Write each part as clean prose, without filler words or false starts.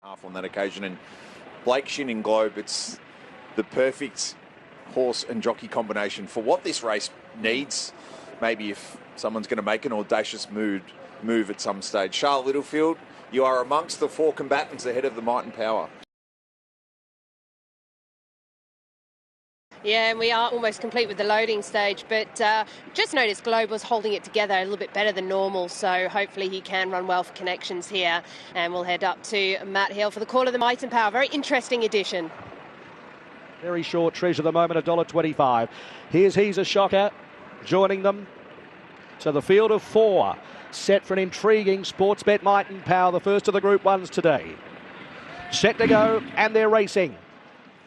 half on that occasion, and Blake Shin in Globe, it's the perfect horse and jockey combination for what this race needs. Maybe if someone's going to make an audacious move at some stage. Charlotte Littlefield, you are amongst the four combatants ahead of the Might and Power. Yeah, and we are almost complete with the loading stage, but just noticed Globe was holding it together a little bit better than normal, so hopefully he can run well for connections here. And we'll head up to Matt Hill for the call of the Might and Power. Very interesting edition. Very short treasure at the moment, $1.25. He's a shocker joining them. So the field of four set for an intriguing sports bet Might and Power, the first of the Group 1s today. Set to go, and they're racing.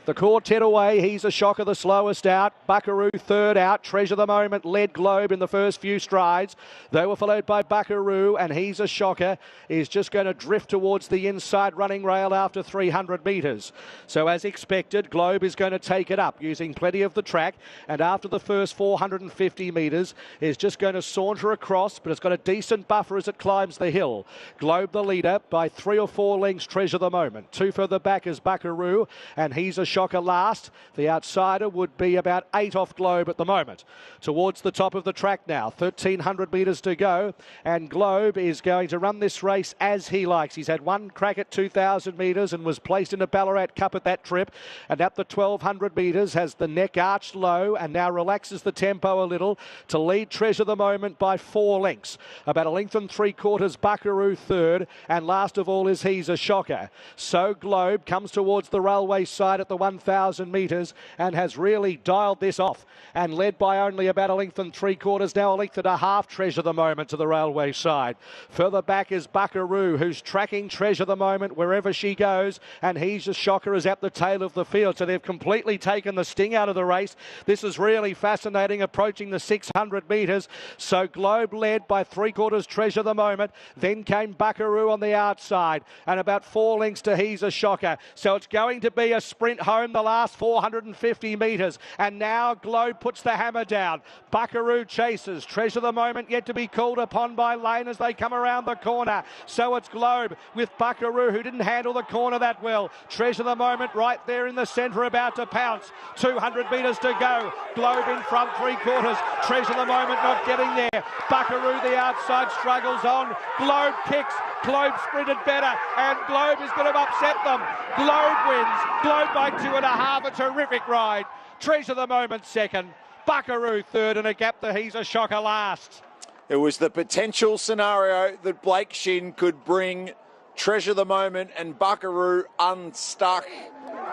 The quartet away, he's a shocker, the slowest out. Buckaroo third out. Treasure the Moment led Globe in the first few strides. They were followed by Buckaroo, and he's a shocker is just going to drift towards the inside running rail after 300 metres. So as expected, Globe is going to take it up using plenty of the track, and after the first 450 metres is just going to saunter across, but it's got a decent buffer as it climbs the hill. Globe the leader by 3 or 4 lengths, Treasure the Moment. 2 further back is Buckaroo, and he's a shocker last. The outsider would be about 8 off Globe at the moment. Towards the top of the track now, 1,300 metres to go, and Globe is going to run this race as he likes. He's had one crack at 2,000 metres and was placed in a Ballarat Cup at that trip, and at the 1,200 metres has the neck arched low and now relaxes the tempo a little to lead Treasure the Moment by 4 lengths. About 1 length and 3/4 Buckaroo third, and last of all is He's a Shocker. So Globe comes towards the railway side at the 1,000 metres and has really dialed this off and led by only about 1 length and 3/4, now 1 length and a half Treasure the Moment to the railway side. Further back is Buckaroo, who's tracking Treasure the Moment wherever she goes, and He's a Shocker is at the tail of the field, so they've completely taken the sting out of the race. This is really fascinating, approaching the 600 metres. So Globe led by 3/4 Treasure the Moment, then came Buckaroo on the outside, and about 4 lengths to He's a Shocker. So it's going to be a sprint home the last 450 metres, and now Globe puts the hammer down. Buckaroo chases. Treasure the Moment yet to be called upon by Lane as they come around the corner. So it's Globe with Buckaroo, who didn't handle the corner that well. Treasure the Moment right there in the centre, about to pounce. 200 metres to go. Globe in front 3/4. Treasure the Moment not getting there. Buckaroo the outside struggles on. Globe kicks. Globe sprinted better, and Globe is going to upset them. Globe wins. Globe by 2.5. A terrific ride. Treasure the Moment second. Buckaroo third, and a gap to He's a Shocker last. It was the potential scenario that Blake Shin could bring Treasure the Moment and Buckaroo unstuck,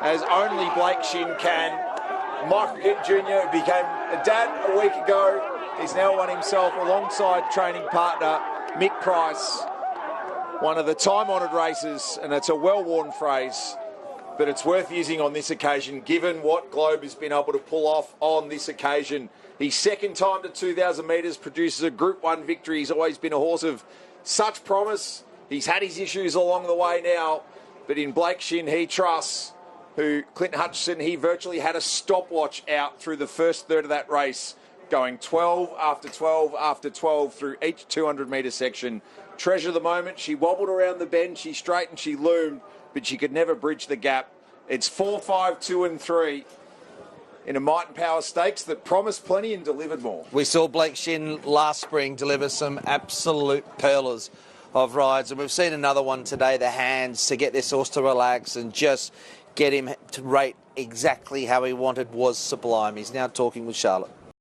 as only Blake Shin can. Michael Kent Jr. became a dad a week ago. He's now won himself alongside training partner Mick Price one of the time-honoured races, and it's a well-worn phrase, but it's worth using on this occasion, given what Globe has been able to pull off on this occasion. His second time to 2,000 metres, produces a Group 1 victory. He's always been a horse of such promise. He's had his issues along the way now, but in Blake Shin he trusts, who Clinton Hutchison, he virtually had a stopwatch out through the first third of that race, going 12 after 12 after 12 through each 200-metre section. Treasure the Moment, she wobbled around the bend, she straightened, she loomed, but she could never bridge the gap. It's 4, 5, 2 and 3 in a Might and Power Stakes that promised plenty and delivered more. We saw Blake Shin last spring deliver some absolute pearlers of rides, and we've seen another one today, the hands, to get this horse to relax and just get him to rate exactly how he wanted was sublime. He's now talking with Charlotte.